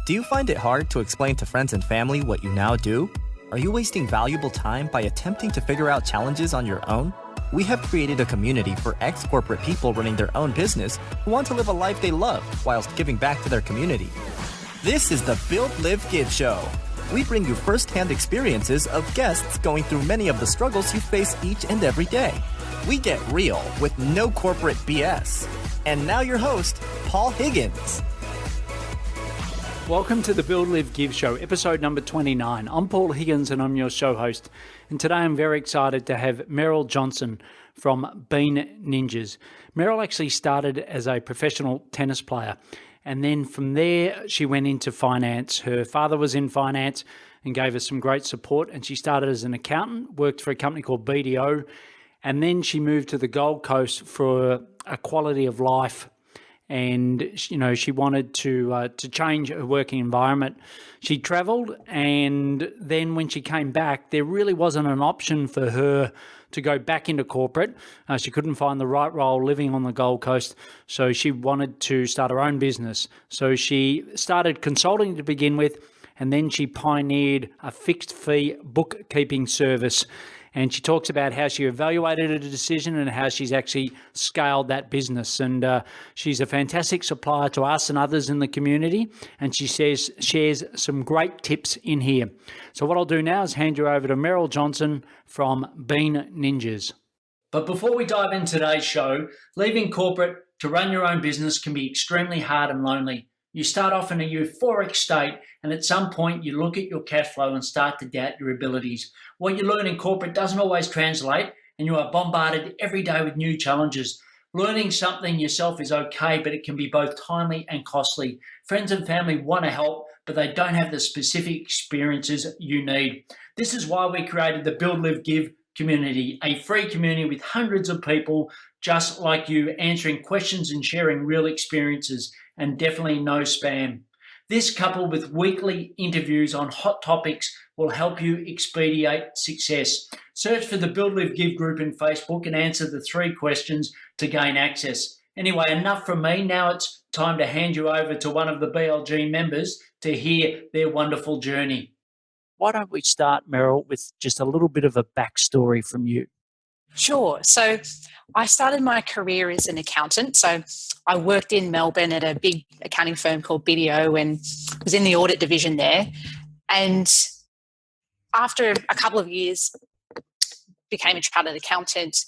Do you find it hard to explain to friends and family what you now do? Are you wasting valuable time by attempting to figure out challenges on your own? We have created a community for ex-corporate people running their own business who want to live a life they love whilst giving back to their community. This is the Build, Live, Give show. We bring you first-hand experiences of guests going through many of the struggles you face each and every day. We get real with no corporate BS. And now your host, Paul Higgins. Welcome to the Build, Live, Give show, episode number 29. I'm Paul Higgins and I'm your show host. And today I'm very excited to have Meryl Johnston from Bean Ninjas. Meryl actually started as a professional tennis player. And then from there, she went into finance. Her father was in finance and gave her some great support. And she started as an accountant, worked for a company called BDO. And then she moved to the Gold Coast for a quality of life. And, you know, she wanted to change her working environment. She travelled, and then when she came back, there really wasn't an option for her to go back into corporate. She couldn't find the right role living on the Gold Coast, so she wanted to start her own business. So she started consulting to begin with, and then she pioneered a fixed-fee bookkeeping service. And she talks about how she evaluated a decision and how she's actually scaled that business. And she's a fantastic supplier to us and others in the community. And she shares some great tips in here. So what I'll do now is hand you over to Meryl Johnston from Bean Ninjas. But before we dive into today's show, leaving corporate to run your own business can be extremely hard and lonely. You start off in a euphoric state, and at some point you look at your cash flow and start to doubt your abilities. What you learn in corporate doesn't always translate, and you are bombarded every day with new challenges. Learning something yourself is okay, but it can be both timely and costly. Friends and family want to help, but they don't have the specific experiences you need. This is why we created the Build, Live, Give community, a free community with hundreds of people just like you answering questions and sharing real experiences, and definitely no spam. This, coupled with weekly interviews on hot topics, will help you expedite success. Search for the Build, Live, Give group in Facebook and answer the 3 questions to gain access. Anyway, enough from me. Now it's time to hand you over to one of the BLG members to hear their wonderful journey. Why don't we start, Meryl, with just a little bit of a backstory from you? Sure. So I started my career as an accountant. So I worked in Melbourne at a big accounting firm called BDO and was in the audit division there. And after a couple of years, became a chartered accountant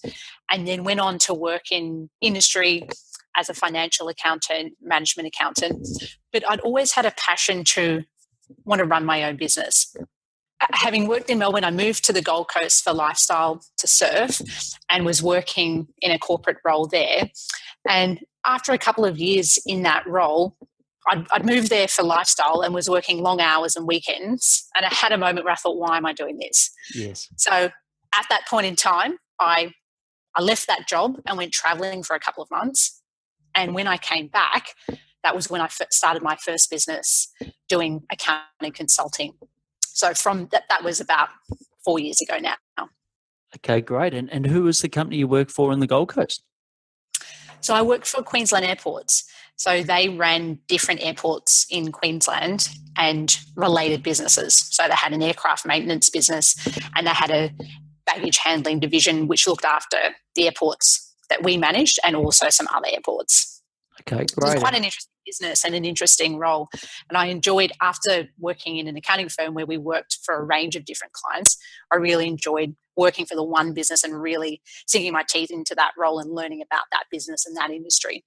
and then went on to work in industry as a financial accountant, management accountant. But I'd always had a passion to want to run my own business. Having worked in Melbourne, I moved to the Gold Coast for lifestyle to surf and was working in a corporate role there. And after a couple of years in that role, I'd moved there for lifestyle and was working long hours and weekends. And I had a moment where I thought, why am I doing this? Yes. So at that point in time, I left that job and went traveling for a couple of months. And when I came back, that was when I started my first business doing accounting consulting. So from that was about 4 years ago now. Okay, great. And who was the company you worked for in the Gold Coast? So I worked for Queensland Airports. So they ran different airports in Queensland and related businesses. So they had an aircraft maintenance business and they had a baggage handling division which looked after the airports that we managed and also some other airports. Okay, great. It was quite an interesting business and an interesting role. And I enjoyed, after working in an accounting firm where we worked for a range of different clients, I really enjoyed working for the one business and really sinking my teeth into that role and learning about that business and that industry.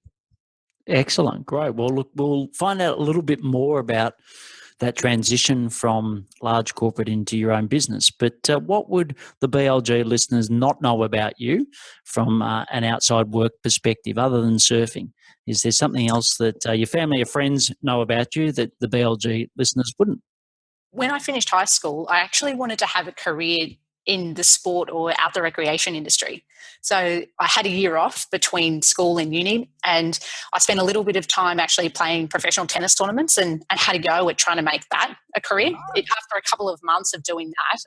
Excellent. Great. Well, look, we'll find out a little bit more about that transition from large corporate into your own business. But what would the BLG listeners not know about you from an outside work perspective other than surfing? Is there something else that your family or friends know about you that the BLG listeners wouldn't? When I finished high school, I actually wanted to have a career in the sport or outdoor recreation industry. So I had a year off between school and uni, and I spent a little bit of time actually playing professional tennis tournaments and had a go at trying to make that a career. After a couple of months of doing that,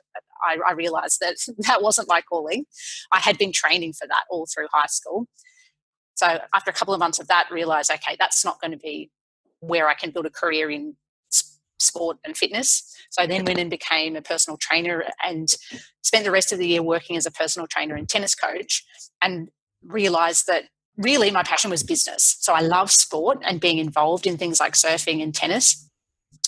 I realised that that wasn't my calling. I had been training for that all through high school. So after a couple of months of that, realised, okay, that's not going to be where I can build a career in sport and fitness. So I then went and became a personal trainer and spent the rest of the year working as a personal trainer and tennis coach, and realised that really my passion was business. So I love sport and being involved in things like surfing and tennis,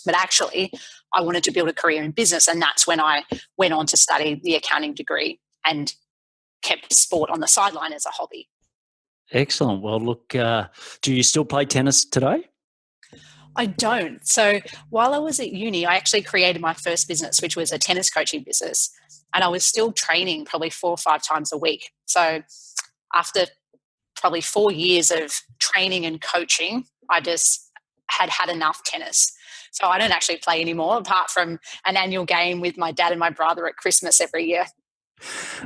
but actually I wanted to build a career in business, and that's when I went on to study the accounting degree and kept sport on the sideline as a hobby. Excellent. Well, look, do you still play tennis today? I don't. So while I was at uni, I actually created my first business, which was a tennis coaching business. And I was still training probably 4 or 5 times a week. So after probably 4 years of training and coaching, I just had enough tennis. So I don't actually play anymore, apart from an annual game with my dad and my brother at Christmas every year.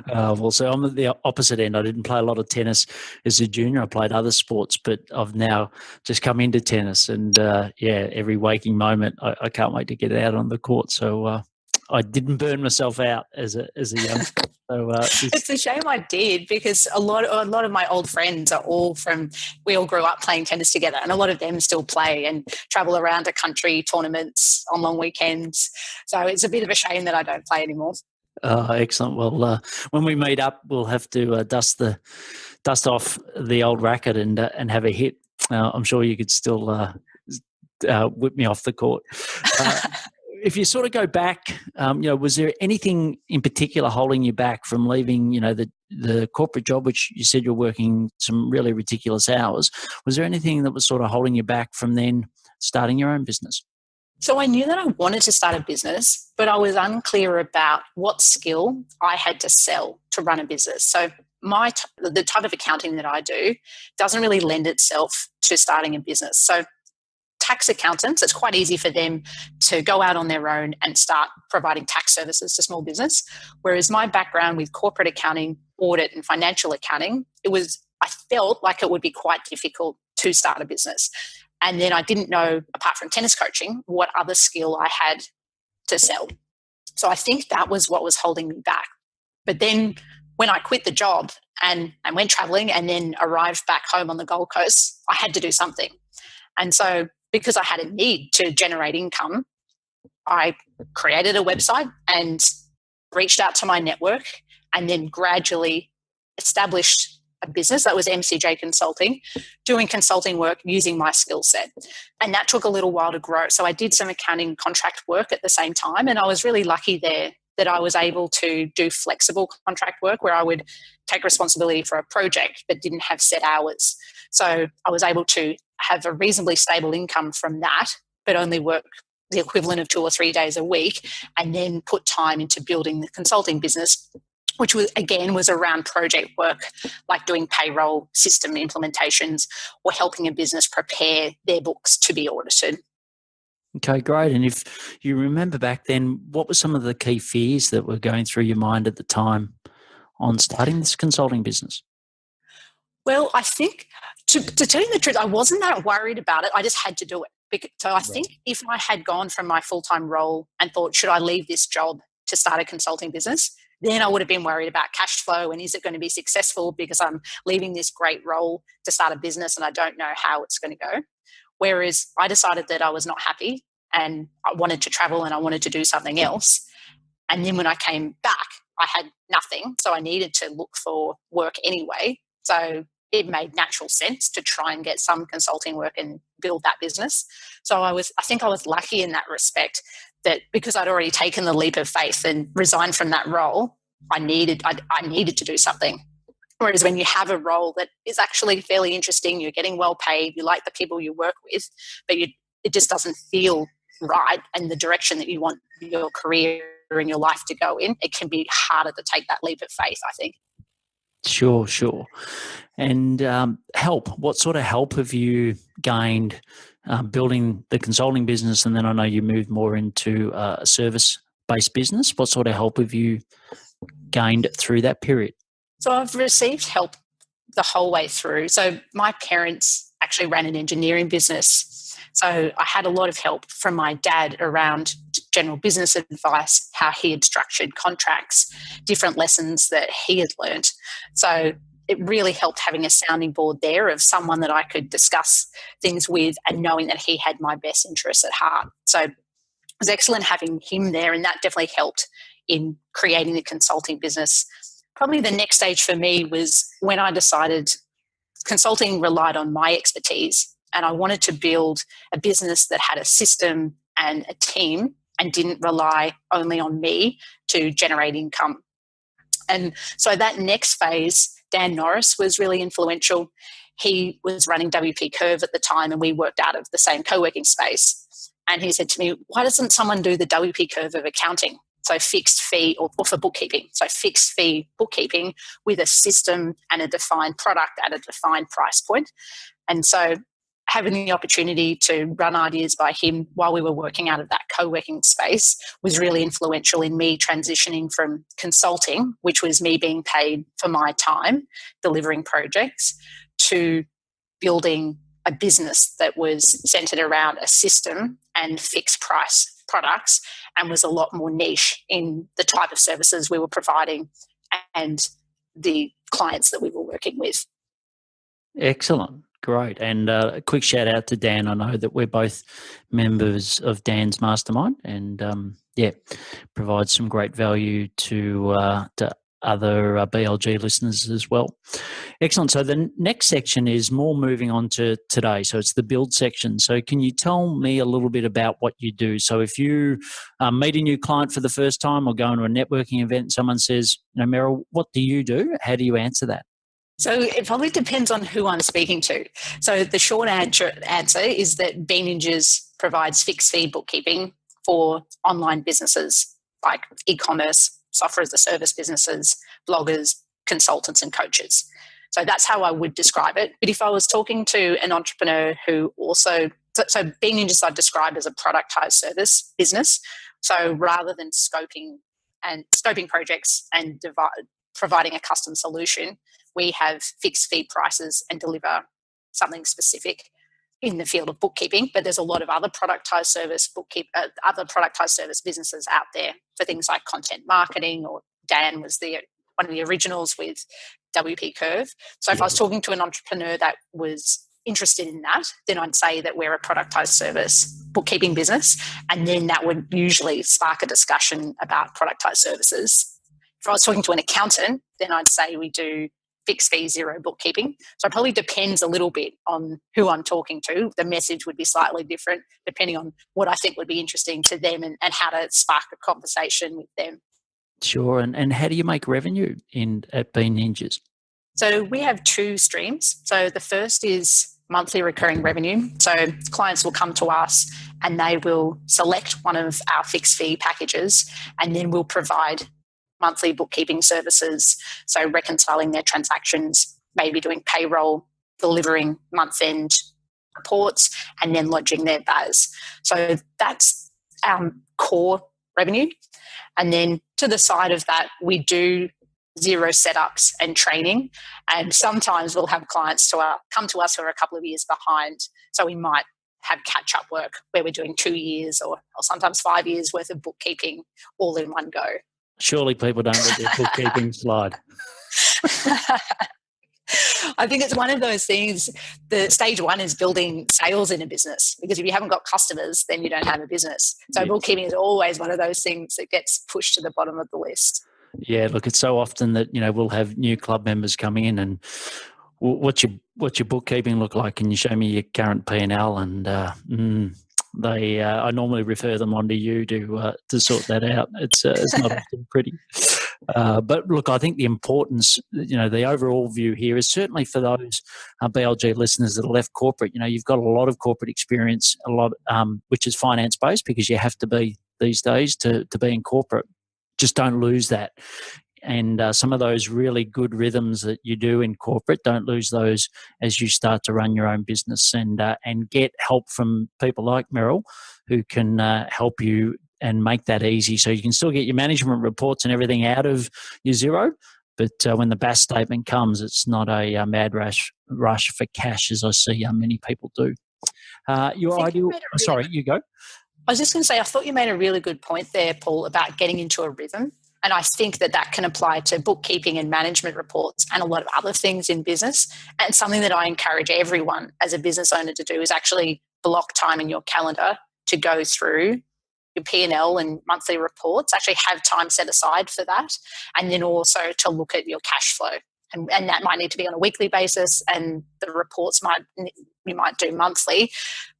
Well, so I'm at the opposite end. I didn't play a lot of tennis as a junior. I played other sports, but I've now just come into tennis, and every waking moment, I can't wait to get out on the court. So I didn't burn myself out as a youngster. So it's a shame I did, because a lot of my old friends are we all grew up playing tennis together, and a lot of them still play and travel around to country tournaments on long weekends. So it's a bit of a shame that I don't play anymore. Excellent. Well, when we meet up, we'll have to dust off the old racket and have a hit. I'm sure you could still whip me off the court. If you sort of go back, was there anything in particular holding you back from leaving, the corporate job, which you said you're working some really ridiculous hours? Was there anything that was sort of holding you back from then starting your own business? So I knew that I wanted to start a business, but I was unclear about what skill I had to sell to run a business. So the type of accounting that I do doesn't really lend itself to starting a business. So tax accountants, it's quite easy for them to go out on their own and start providing tax services to small business. Whereas my background with corporate accounting, audit and financial accounting, I felt like it would be quite difficult to start a business. And then I didn't know, apart from tennis coaching, what other skill I had to sell. So I think that was what was holding me back. But then when I quit the job and went traveling and then arrived back home on the Gold Coast, I had to do something. And so because I had a need to generate income, I created a website and reached out to my network, and then gradually established a business that was MCJ Consulting, doing consulting work using my skill set. And that took a little while to grow. So I did some accounting contract work at the same time, and I was really lucky there that I was able to do flexible contract work where I would take responsibility for a project but didn't have set hours. So I was able to have a reasonably stable income from that, but only work the equivalent of 2 or 3 days a week, and then put time into building the consulting business, which was around project work, like doing payroll system implementations or helping a business prepare their books to be audited. Okay, great. And if you remember back then, what were some of the key fears that were going through your mind at the time on starting this consulting business? Well, I think, to tell you the truth, I wasn't that worried about it. I just had to do it. So I think if I had gone from my full-time role and thought, should I leave this job to start a consulting business, then I would have been worried about cash flow and is it going to be successful, because I'm leaving this great role to start a business and I don't know how it's going to go. Whereas I decided that I was not happy and I wanted to travel and I wanted to do something else. And then when I came back, I had nothing. So I needed to look for work anyway. So it made natural sense to try and get some consulting work and build that business. So I think I was lucky in that respect, that because I'd already taken the leap of faith and resigned from that role, I needed to do something. Whereas when you have a role that is actually fairly interesting, you're getting well paid, you like the people you work with, but it just doesn't feel right and the direction that you want your career and your life to go in, it can be harder to take that leap of faith, I think. Sure. And help. What sort of help have you gained building the consulting business? And then I know you moved more into a service-based business. What sort of help have you gained through that period? So I've received help the whole way through. So my parents actually ran an engineering business. So I had a lot of help from my dad around general business advice, how he had structured contracts, different lessons that he had learned. So it really helped having a sounding board there of someone that I could discuss things with and knowing that he had my best interests at heart. So was excellent having him there, and that definitely helped in creating the consulting business. Probably the next stage for me was when I decided consulting relied on my expertise, and I wanted to build a business that had a system and a team and didn't rely only on me to generate income. And so that next phase, Dan Norris was really influential. He was running WP Curve at the time, and we worked out of the same co-working space. And he said to me, why doesn't someone do the WP Curve of accounting? So fixed fee, or for bookkeeping. So fixed fee bookkeeping with a system and a defined product at a defined price point. And so having the opportunity to run ideas by him while we were working out of that co-working space was really influential in me transitioning from consulting, which was me being paid for my time delivering projects, to building a business that was centered around a system and fixed price products, and was a lot more niche in the type of services we were providing and the clients that we were working with. Excellent. Great. And a quick shout out to Dan. I know that we're both members of Dan's mastermind, and provides some great value to other BLG listeners as well. Excellent. So the next section is more moving on to today. So it's the build section. So can you tell me a little bit about what you do? So if you meet a new client for the first time or go into a networking event and someone says, Meryl, what do you do? How do you answer that? So it probably depends on who I'm speaking to. So the short answer is that B Ninjas provides fixed fee bookkeeping for online businesses like e-commerce, software as a service businesses, bloggers, consultants and coaches. So that's how I would describe it. But if I was talking to an entrepreneur who also, so B Ninjas I describe as a productise service business. So rather than scoping projects and providing a custom solution, we have fixed fee prices and deliver something specific in the field of bookkeeping. But there's a lot of other productized service businesses out there for things like content marketing, or Dan was one of the originals with WP Curve. So if I was talking to an entrepreneur that was interested in that, then I'd say that we're a productized service bookkeeping business, and then that would usually spark a discussion about productized services. If I was talking to an accountant, then I'd say we do fixed fee zero bookkeeping. So it probably depends a little bit on who I'm talking to. The message would be slightly different depending on what I think would be interesting to them and how to spark a conversation with them. Sure. And how do you make revenue at B Ninjas? So we have two streams. So the first is monthly recurring revenue. So clients will come to us and they will select one of our fixed fee packages, and then we'll provide monthly bookkeeping services, so reconciling their transactions, maybe doing payroll, delivering month-end reports, and then lodging their BAS. So that's our core revenue. And then to the side of that, we do zero setups and training, and sometimes we'll have clients come to us who are a couple of years behind. So we might have catch-up work where we're doing 2 years or sometimes 5 years worth of bookkeeping all in one go. Surely people don't let their bookkeeping slide. I think it's one of those things. The stage one is building sales in a business, because if you haven't got customers, then you don't have a business. So bookkeeping is always one of those things that gets pushed to the bottom of the list. Yeah, look, it's so often that we'll have new club members coming in and what's your bookkeeping look like? Can you show me your current P&L? And I normally refer them on to you to sort that out. It's not often pretty. But look, I think the importance, the overall view here is certainly for those BLG listeners that are left corporate. You've got a lot of corporate experience, a lot which is finance based, because you have to be these days to be in corporate. Just don't lose that. And some of those really good rhythms that you do in corporate, don't lose those as you start to run your own business, and get help from people like Meryl, who can help you and make that easy, so you can still get your management reports and everything out of your zero. But when the BAS statement comes, it's not a mad rush for cash, as I see many people do. Your ideal. Sorry, you go. I was just going to say, I thought you made a really good point there, Paul, about getting into a rhythm. And I think that can apply to bookkeeping and management reports and a lot of other things in business. And something that I encourage everyone as a business owner to do is actually block time in your calendar to go through your P&L and monthly reports, actually have time set aside for that. And then also to look at your cash flow. And that might need to be on a weekly basis, and the reports you might do monthly.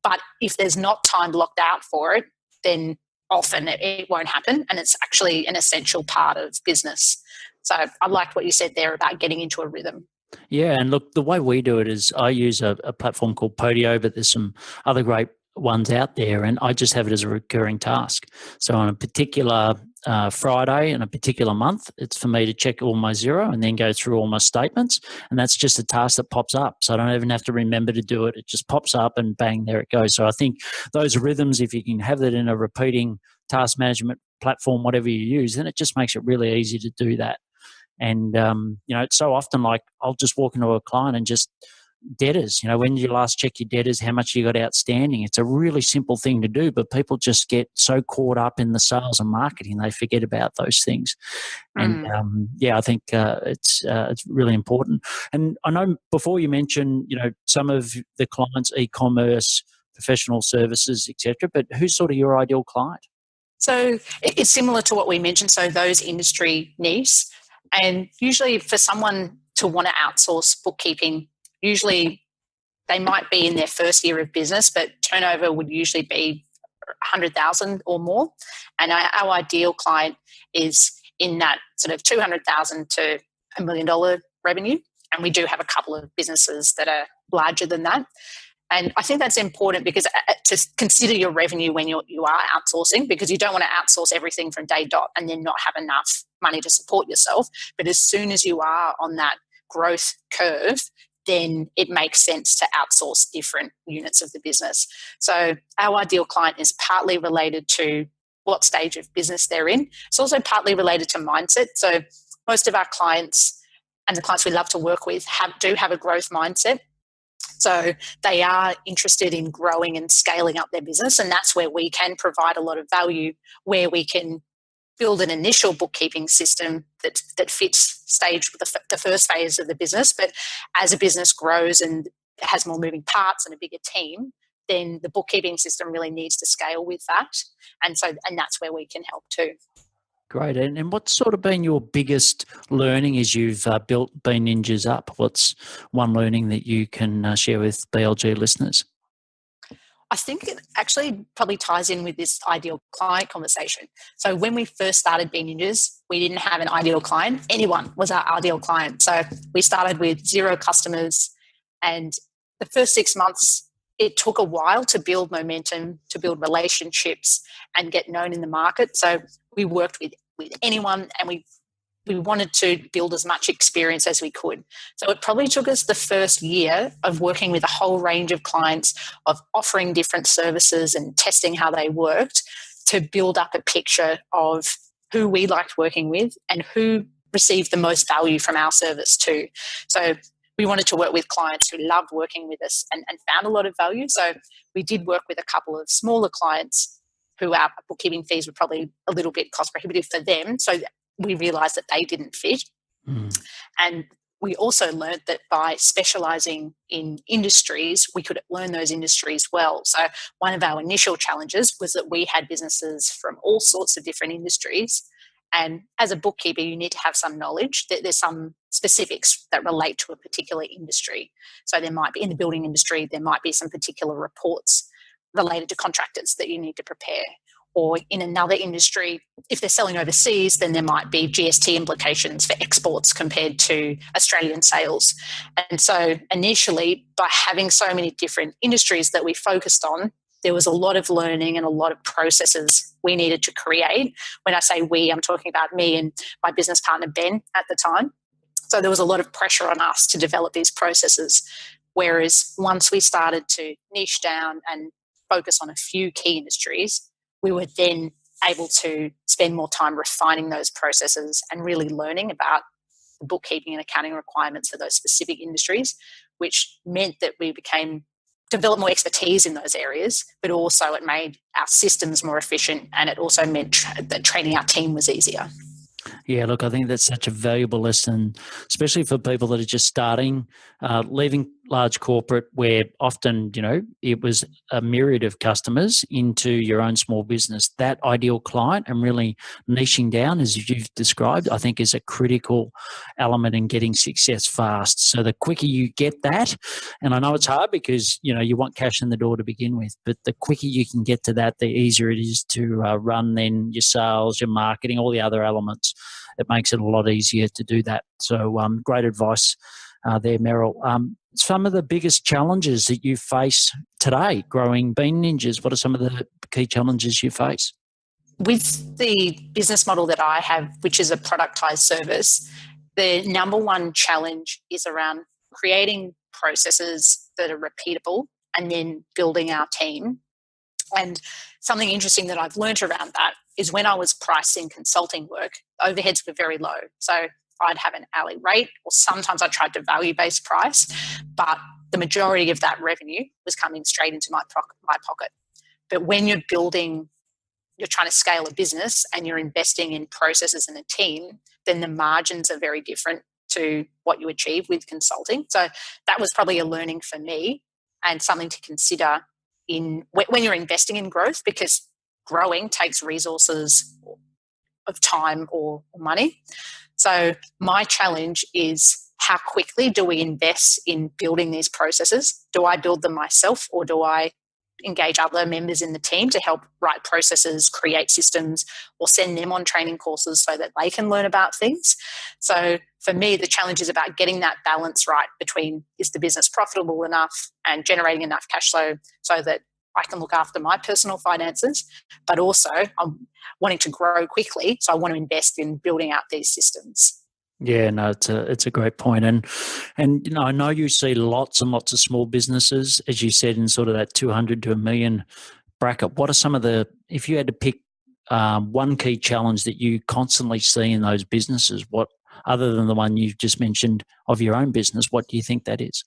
But if there's not time blocked out for it, then often it won't happen, and it's actually an essential part of business. So I liked what you said there about getting into a rhythm. Yeah, and look, the way we do it is I use a platform called Podio, but there's some other great ones out there, and I just have it as a recurring task. So on a particular Friday in a particular month, it's for me to check all my zero and then go through all my statements, and that's just a task that pops up. So I don't even have to remember to do it. It just pops up and bang, there it goes. So I think those rhythms, if you can have that in a repeating task management platform, whatever you use, then it just makes it really easy to do that. And, it's so often like I'll just walk into a client and just debtors, when you last check your debtors, how much you got outstanding. It's a really simple thing to do, but people just get so caught up in the sales and marketing, they forget about those things. And I think it's really important. And I know before you mentioned, some of the clients, e-commerce, professional services, etc., but who's sort of your ideal client? So it's similar to what we mentioned. So those industry niche, and usually for someone to want to outsource bookkeeping, usually they might be in their first year of business, but turnover would usually be 100,000 or more. And our ideal client is in that sort of 200,000 to $1 million revenue. And we do have a couple of businesses that are larger than that. And I think that's important because to consider your revenue when you are outsourcing, because you don't want to outsource everything from day dot and then not have enough money to support yourself. But as soon as you are on that growth curve, then it makes sense to outsource different units of the business. So our ideal client is partly related to what stage of business they're in. It's also partly related to mindset. So most of our clients and the clients we love to work with do have a growth mindset. So they are interested in growing and scaling up their business, and that's where we can provide a lot of value, where we can build an initial bookkeeping system that fits the first phase of the business. But as a business grows and has more moving parts and a bigger team, then the bookkeeping system really needs to scale with that. And that's where we can help too. Great. And what's sort of been your biggest learning as you've built Bean Ninjas up? What's one learning that you can share with BLG listeners? I think it actually probably ties in with this ideal client conversation. So when we first started Bean Ninjas, we didn't have an ideal client. Anyone was our ideal client. So we started with 0 customers, and the first 6 months, it took a while to build momentum, to build relationships and get known in the market. So we worked with anyone, and we wanted to build as much experience as we could. So it probably took us the first year of working with a whole range of clients, of offering different services and testing how they worked, to build up a picture of who we liked working with and who received the most value from our service too. So we wanted to work with clients who loved working with us and found a lot of value. So we did work with a couple of smaller clients who our bookkeeping fees were probably a little bit cost prohibitive for them. So we realised that they didn't fit. And we also learned that by specialising in industries, we could learn those industries well. So one of our initial challenges was that we had businesses from all sorts of different industries. And as a bookkeeper, you need to have some knowledge that there's some specifics that relate to a particular industry. So there might be, in the building industry, there might be some particular reports related to contractors that you need to prepare. Or in another industry, if they're selling overseas, then there might be GST implications for exports compared to Australian sales. And so initially, by having so many different industries that we focused on, there was a lot of learning and a lot of processes we needed to create. When I say we, I'm talking about me and my business partner, Ben, at the time. So there was a lot of pressure on us to develop these processes. Whereas once we started to niche down and focus on a few key industries, we were then able to spend more time refining those processes and really learning about the bookkeeping and accounting requirements for those specific industries, which meant that we developed more expertise in those areas, but also it made our systems more efficient, and it also meant that training our team was easier. Yeah, look, I think that's such a valuable lesson, especially for people that are just starting, leaving large corporate where often, it was a myriad of customers into your own small business. That ideal client and really niching down, as you've described, I think is a critical element in getting success fast. So the quicker you get that, and I know it's hard because, you want cash in the door to begin with, but the quicker you can get to that, the easier it is to run then your sales, your marketing, all the other elements. It makes it a lot easier to do that. So great advice there, Meryl. Some of the biggest challenges that you face today growing Bean Ninjas, what are some of the key challenges you face? With the business model that I have, which is a productise service, the number one challenge is around creating processes that are repeatable and then building our team. And something interesting that I've learned around that is when I was pricing consulting work, overheads were very low. So I'd have an hourly rate, or sometimes I tried to value-based price, but the majority of that revenue was coming straight into my pocket. But when you're trying to scale a business and you're investing in processes and a team, then the margins are very different to what you achieve with consulting. So that was probably a learning for me and something to consider when you're investing in growth, because growing takes resources of time or money. So my challenge is, how quickly do we invest in building these processes? Do I build them myself, or do I engage other members in the team to help write processes, create systems, or send them on training courses so that they can learn about things? So for me, the challenge is about getting that balance right between, is the business profitable enough and generating enough cash flow so that I can look after my personal finances, but also I'm wanting to grow quickly, so I want to invest in building out these systems. Yeah, no, it's a great point. And I know you see lots and lots of small businesses, as you said, in sort of that 200 to a million bracket. What are some of if you had to pick one key challenge that you constantly see in those businesses, what, other than the one you've just mentioned of your own business, what do you think that is?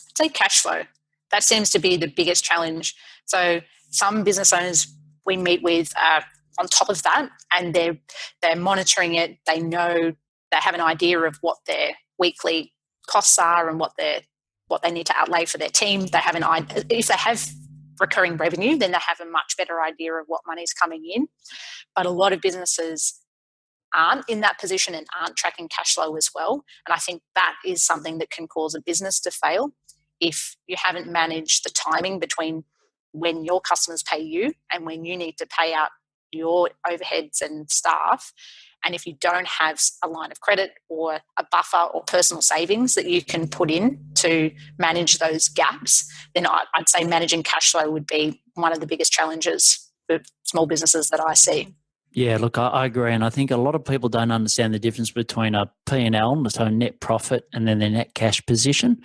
I'd say cash flow. That seems to be the biggest challenge. So some business owners we meet with are on top of that, and they're monitoring it. They know, they have an idea of what their weekly costs are and what they need to outlay for their team. They have if they have recurring revenue, then they have a much better idea of what money's coming in. But a lot of businesses aren't in that position and aren't tracking cash flow as well. And I think that is something that can cause a business to fail if you haven't managed the timing between when your customers pay you and when you need to pay out your overheads and staff. And if you don't have a line of credit or a buffer or personal savings that you can put in to manage those gaps, then I'd say managing cash flow would be one of the biggest challenges for small businesses that I see. Yeah, look, I agree. And I think a lot of people don't understand the difference between a P&L, so net profit, and then their net cash position.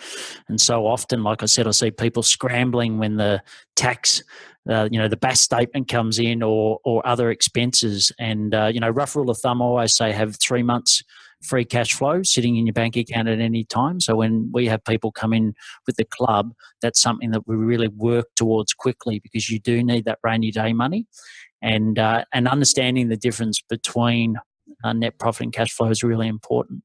And so often, like I said, I see people scrambling when the tax, the BAS statement comes in or other expenses. And, rough rule of thumb, I always say have 3 months free cash flow sitting in your bank account at any time. So when we have people come in with the club, that's something that we really work towards quickly, because you do need that rainy day money. And understanding the difference between net profit and cash flow is really important.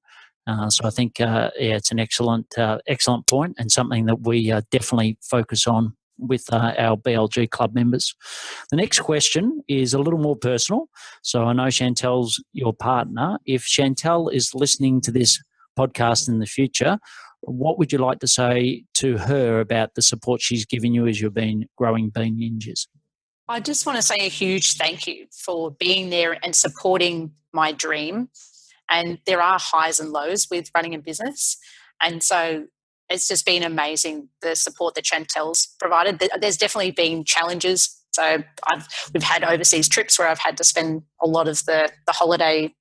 So I think, it's an excellent point, and something that we definitely focus on with our BLG club members. The next question is a little more personal. So I know Chantel's your partner. If Chantel is listening to this podcast in the future, what would you like to say to her about the support she's given you as you've been growing Bean Ninjas? I just want to say a huge thank you for being there and supporting my dream. And there are highs and lows with running a business. And so it's just been amazing, the support that Chantel's provided. There's definitely been challenges. So we've had overseas trips where I've had to spend a lot of the holiday,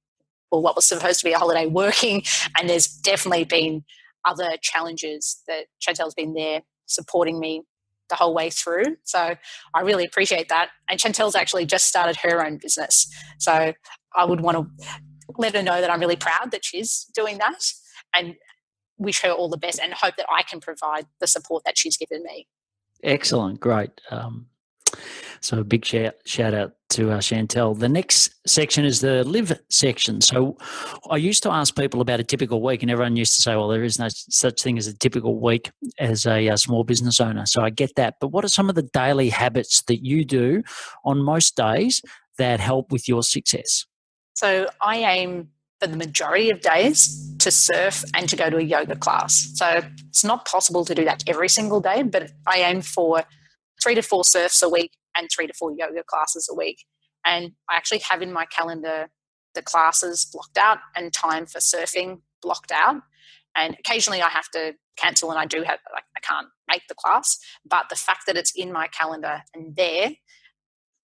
or what was supposed to be a holiday, working. And there's definitely been other challenges that Chantel's been there supporting me the whole way through. So I really appreciate that. And Chantel's actually just started her own business. So I would want to let her know that I'm really proud that she's doing that, and wish her all the best and hope that I can provide the support that she's given me. Excellent. Great. So a big shout out to Chantel. The next section is the live section. So I used to ask people about a typical week, and everyone used to say, well, there is no such thing as a typical week as a small business owner. So I get that. But what are some of the daily habits that you do on most days that help with your success? So I aim for the majority of days to surf and to go to a yoga class. So it's not possible to do that every single day, but I aim for 3 to 4 surfs a week and 3 to 4 yoga classes a week. And I actually have in my calendar the classes blocked out and time for surfing blocked out. And occasionally I have to cancel, and I can't make the class. But the fact that it's in my calendar and there,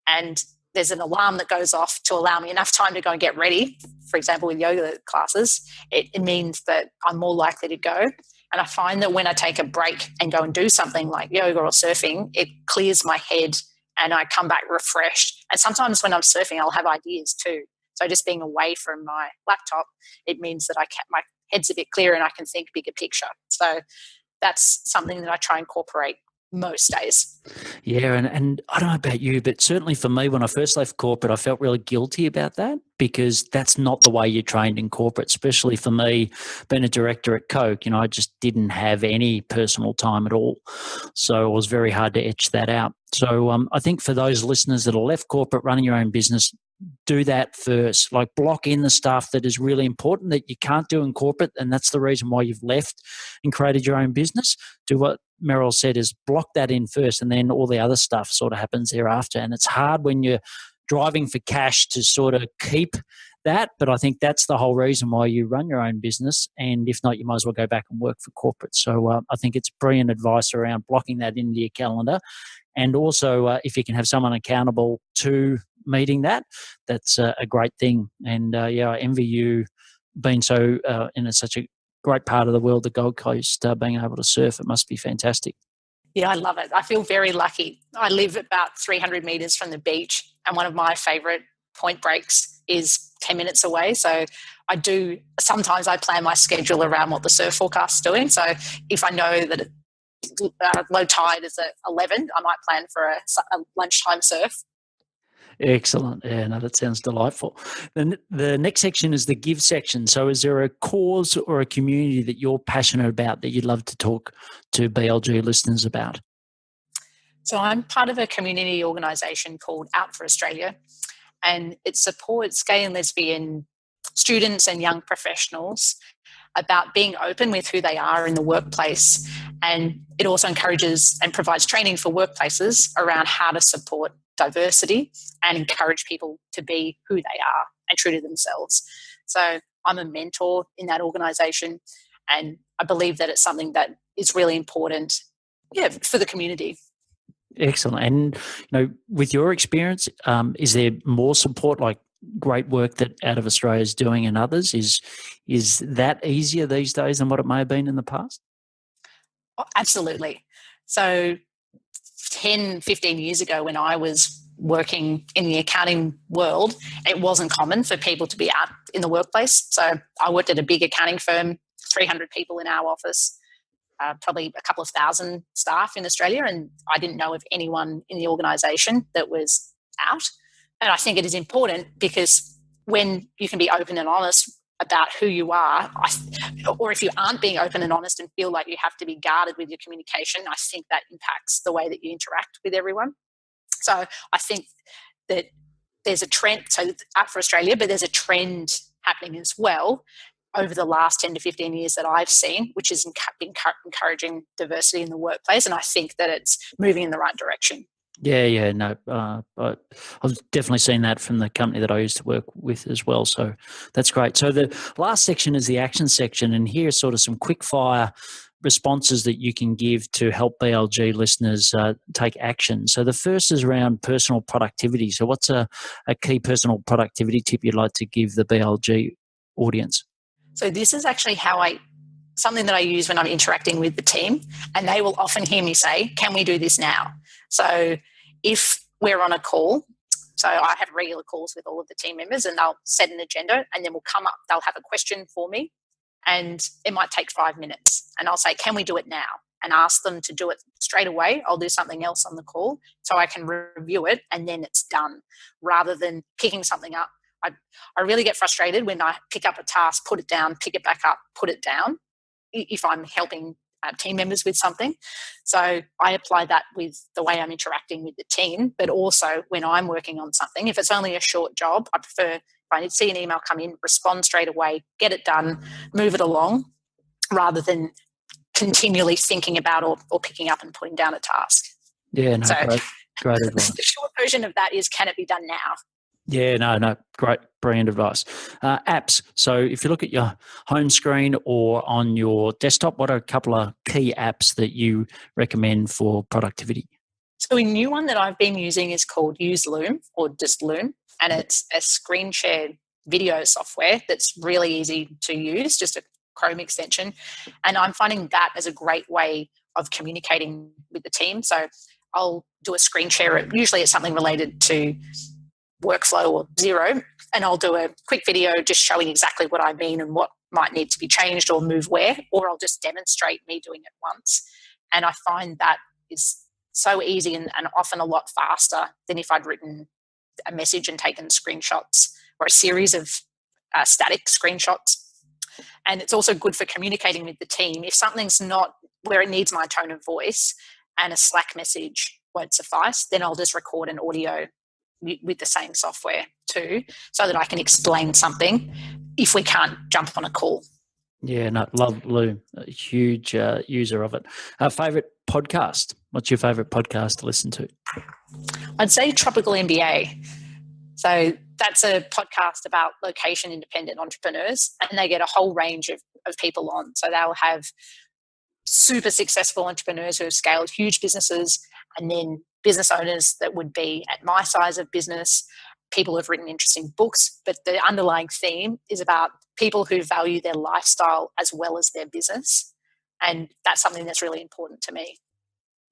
and there's an alarm that goes off to allow me enough time to go and get ready, for example, with yoga classes, it means that I'm more likely to go. And I find that when I take a break and go and do something like yoga or surfing, it clears my head and I come back refreshed. And sometimes when I'm surfing, I'll have ideas too. So just being away from my laptop, it means that my head's a bit clearer and I can think bigger picture. So that's something that I try and incorporate most days. Yeah, and I don't know about you, but certainly for me, when I first left corporate, I felt really guilty about that because that's not the way you're trained in corporate, especially for me being a director at Coke. I just didn't have any personal time at all. So it was very hard to etch that out. So I think for those listeners that are left corporate running your own business, do that first. Like block in the stuff that is really important that you can't do in corporate, and that's the reason why you've left and created your own business. Do what Meryl said, is block that in first, and then all the other stuff sort of happens thereafter. And it's hard when you're driving for cash to sort of keep that, but I think that's the whole reason why you run your own business. And if not, you might as well go back and work for corporate. So I think it's brilliant advice around blocking that into your calendar. And also, if you can have someone accountable to meeting that, that's a great thing. And I envy you being so in such a great part of the world, the Gold Coast, being able to surf. It must be fantastic. Yeah, I love it. I feel very lucky. I live about 300 meters from the beach, and one of my favorite point breaks is 10 minutes away. So sometimes I plan my schedule around what the surf forecast is doing. So if I know that low tide is at 11, I might plan for a lunchtime surf. Excellent. Yeah, no, that sounds delightful. The next section is the give section. So is there a cause or a community that you're passionate about that you'd love to talk to BLG listeners about? So I'm part of a community organisation called Out for Australia, and it supports gay and lesbian students and young professionals about being open with who they are in the workplace. And it also encourages and provides training for workplaces around how to support diversity and encourage people to be who they are and true to themselves. So I'm a mentor in that organisation, and I believe that it's something that is really important, for the community. Excellent. And with your experience, is there more support, like great work that Out of Australia is doing and others? Is that easier these days than what it may have been in the past? Oh, absolutely. So 10, 15 years ago, when I was working in the accounting world, it wasn't common for people to be out in the workplace. So I worked at a big accounting firm, 300 people in our office, probably a couple of thousand staff in Australia, and I didn't know of anyone in the organisation that was out. And I think it is important because when you can be open and honest about who you are, or if you aren't being open and honest and feel like you have to be guarded with your communication, I think that impacts the way that you interact with everyone. So I think that there's a trend, so Out for Australia, but there's a trend happening as well over the last 10 to 15 years that I've seen, which is encouraging diversity in the workplace. And I think that it's moving in the right direction. Yeah, no, I've definitely seen that from the company that I used to work with as well. So that's great. So the last section is the action section, and here's sort of some quick fire responses that you can give to help BLG listeners take action. So the first is around personal productivity. So what's a key personal productivity tip you'd like to give the BLG audience? So this is actually something that I use when I'm interacting with the team, and they will often hear me say, "Can we do this now?" So if we're on a call, so I have regular calls with all of the team members, and they'll set an agenda, and then they'll have a question for me, and it might take 5 minutes, and I'll say, "Can we do it now?" and ask them to do it straight away. I'll do something else on the call so I can review it and then it's done, rather than picking something up. I really get frustrated when I pick up a task, put it down, pick it back up, put it down, if I'm helping team members with something. So I apply that with the way I'm interacting with the team, but also when I'm working on something. If it's only a short job, I prefer, if I see an email come in, respond straight away, get it done, move it along, rather than continually thinking about or picking up and putting down a task. Yeah, no, so great advice. The short version of that is, can it be done now? Yeah, no, great, brilliant advice. Apps. So if you look at your home screen or on your desktop, what are a couple of key apps that you recommend for productivity? So a new one that I've been using is called Use Loom, or just Loom, and it's a screen shared video software that's really easy to use, just a Chrome extension. And I'm finding that as a great way of communicating with the team. So I'll do a screen share. Usually it's something related to workflow or Xero, and I'll do a quick video just showing exactly what I mean and what might need to be changed or move where, or I'll just demonstrate me doing it once. And I find that is so easy and often a lot faster than if I'd written a message and taken screenshots, or a series of static screenshots. And it's also good for communicating with the team. If something's not where it needs my tone of voice and a Slack message won't suffice, then I'll just record an audio with the same software too, so that I can explain something if we can't jump on a call. Yeah, no, love Loom. A huge user of it. Favorite podcast? What's your favorite podcast to listen to? I'd say Tropical MBA. So that's a podcast about location independent entrepreneurs, and they get a whole range of people on. So they'll have super successful entrepreneurs who have scaled huge businesses, and then business owners that would be at my size of business, people who've written interesting books. But the underlying theme is about people who value their lifestyle as well as their business. And that's something that's really important to me.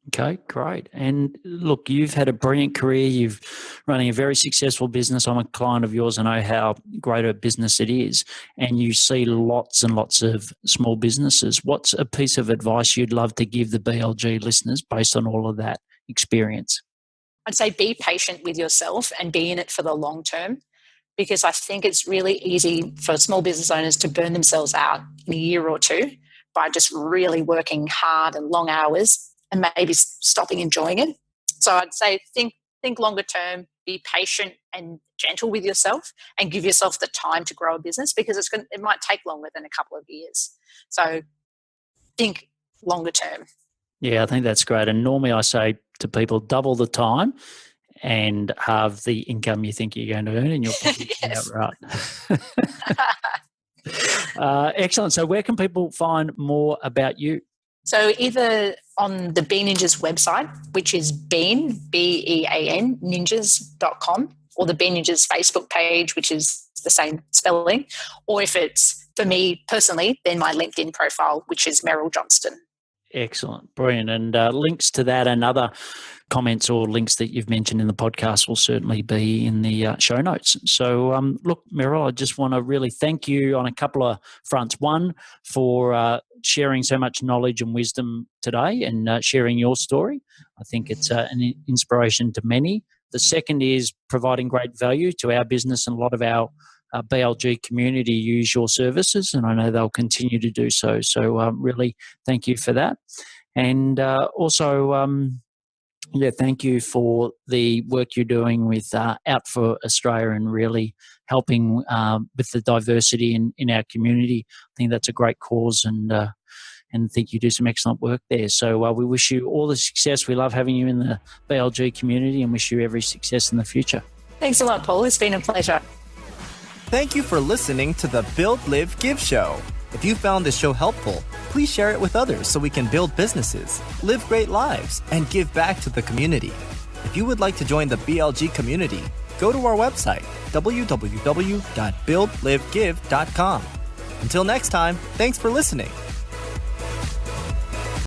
Okay, great. And look, you've had a brilliant career. You've running a very successful business. I'm a client of yours. I know how great a business it is. And you see lots and lots of small businesses. What's a piece of advice you'd love to give the BLG listeners based on all of that experience? I'd say be patient with yourself and be in it for the long term, because I think it's really easy for small business owners to burn themselves out in a year or two by just really working hard and long hours and maybe stopping enjoying it. So I'd say think longer term, be patient and gentle with yourself, and give yourself the time to grow a business, because it might take longer than a couple of years. So think longer term. Yeah, I think that's great. And normally I say to people, double the time and halve the income you think you're going to earn, and you'll probably Yes. get that right. Excellent. So where can people find more about you? So either on the Bean Ninjas website, which is Bean, BEAN, ninjas.com, or the Bean Ninjas Facebook page, which is the same spelling, or if it's for me personally, then my LinkedIn profile, which is Meryl Johnston. Excellent. Brilliant. And links to that and other comments or links that you've mentioned in the podcast will certainly be in the show notes. So look, Meryl, I just want to really thank you on a couple of fronts. One, for sharing so much knowledge and wisdom today and sharing your story. I think it's an inspiration to many. The second is providing great value to our business, and a lot of our BLG community use your services, and I know they'll continue to do so. So really thank you for that. And also, thank you for the work you're doing with Out for Australia and really helping with the diversity in our community. I think that's a great cause, and think you do some excellent work there. So we wish you all the success. We love having you in the BLG community and wish you every success in the future. Thanks a lot, Paul. It's been a pleasure. Thank you for listening to the Build, Live, Give show. If you found this show helpful, please share it with others so we can build businesses, live great lives, and give back to the community. If you would like to join the BLG community, go to our website, www.buildlivegive.com. Until next time, thanks for listening.